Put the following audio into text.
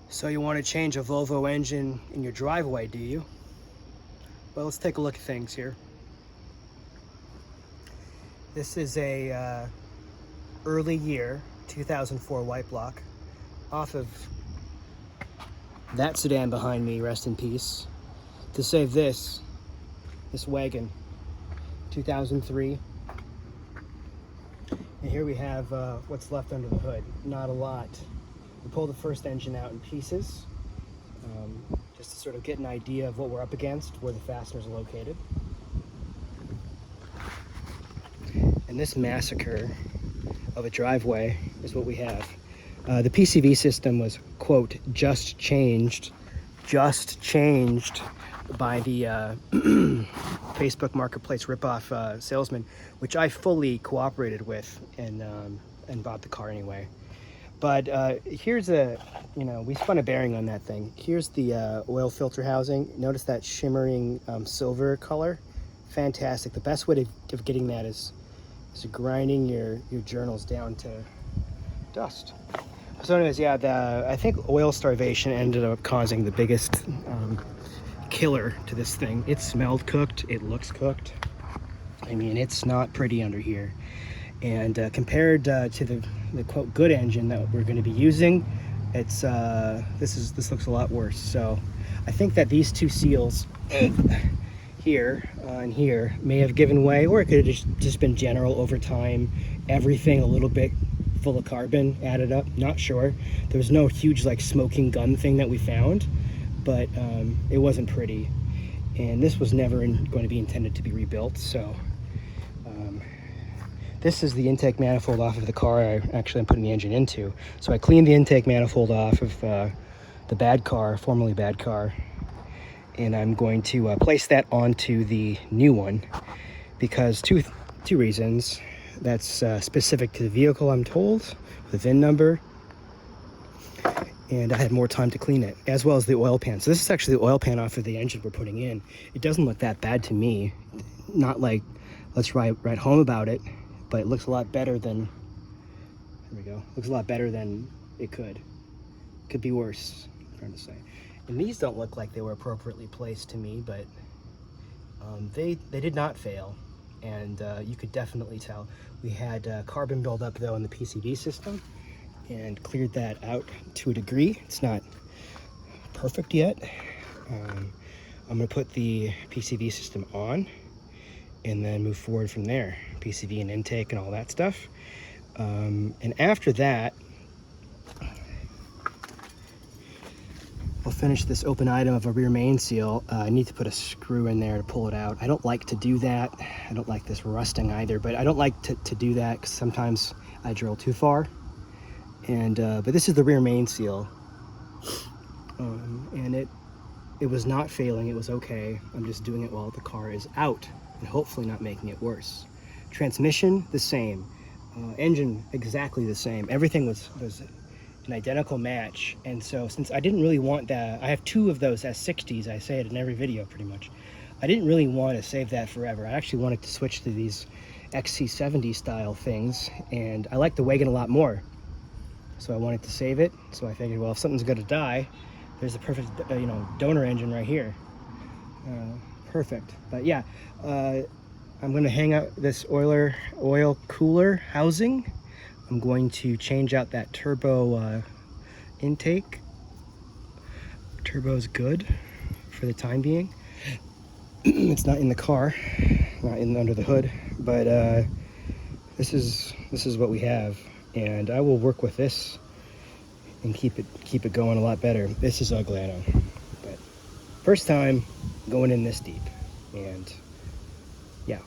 So you want to change a Volvo engine in your driveway, do you? Well, let's take a look at things here. This is a early year 2004 white block off of that sedan behind me, rest in peace, to save this wagon, 2003. And here we have what's left under the hood. Not a lot. We pulled the first engine out in pieces, just to sort of get an idea of what we're up against, where the fasteners are located. And this massacre of a driveway is what we have. The PCV system was, quote, just changed by the Facebook Marketplace ripoff salesman, which I fully cooperated with and bought the car anyway. But here's we spun a bearing on that thing. Here's the oil filter housing. Notice that shimmering silver color. Fantastic. The best way of getting that is grinding your journals down to dust. So anyways, yeah, I think oil starvation ended up causing the biggest killer to this thing. It smelled cooked. It looks cooked. I mean, it's not pretty under here. And compared to the quote good engine that we're going to be using, it's this looks a lot worse. So I think that these two seals here and here may have given way, or it could have just been general over time, everything a little bit full of carbon added up. Not sure. There was no huge like smoking gun thing that we found, but it wasn't pretty, and this was never going to be intended to be rebuilt. So this is the intake manifold off of the car I'm putting the engine into. So I cleaned the intake manifold off of the bad car, formerly bad car, and I'm going to place that onto the new one because two reasons. That's specific to the vehicle, I'm told, the VIN number, and I had more time to clean it, as well as the oil pan. So this is actually the oil pan off of the engine we're putting in. It doesn't look that bad to me. Not like, let's write home about it, but it looks a lot better than, there we go, looks a lot better than it could. Could be worse, I'm trying to say. And these don't look like they were appropriately placed to me, but they did not fail. And you could definitely tell. We had carbon buildup though in the PCV system and cleared that out to a degree. It's not perfect yet. I'm gonna put the PCV system on and then move forward from there. PCV and intake and all that stuff. And after that, we'll finish this open item of a rear main seal. I need to put a screw in there to pull it out. I don't like to do that. I don't like this rusting either, but I don't like to do that because sometimes I drill too far. And but this is the rear main seal, and it was not failing. It was okay. I'm just doing it while the car is out and hopefully not making it worse. Transmission the same, engine exactly the same. Everything was an identical match. And so since I didn't really want that, I have two of those S60s. I say it in every video pretty much. I didn't really want to save that forever. I actually wanted to switch to these XC70 style things, and I like the wagon a lot more. So I wanted to save it. So I figured, well, if something's going to die, there's a perfect donor engine right here. Perfect. But yeah, I'm going to hang out this oil cooler housing. I'm going to change out that turbo intake. Turbo's good for the time being. It's not in the car, not under the hood, but this is what we have, and I will work with this and keep it going a lot better. This is ugly, I know, but first time going in this deep, and yeah.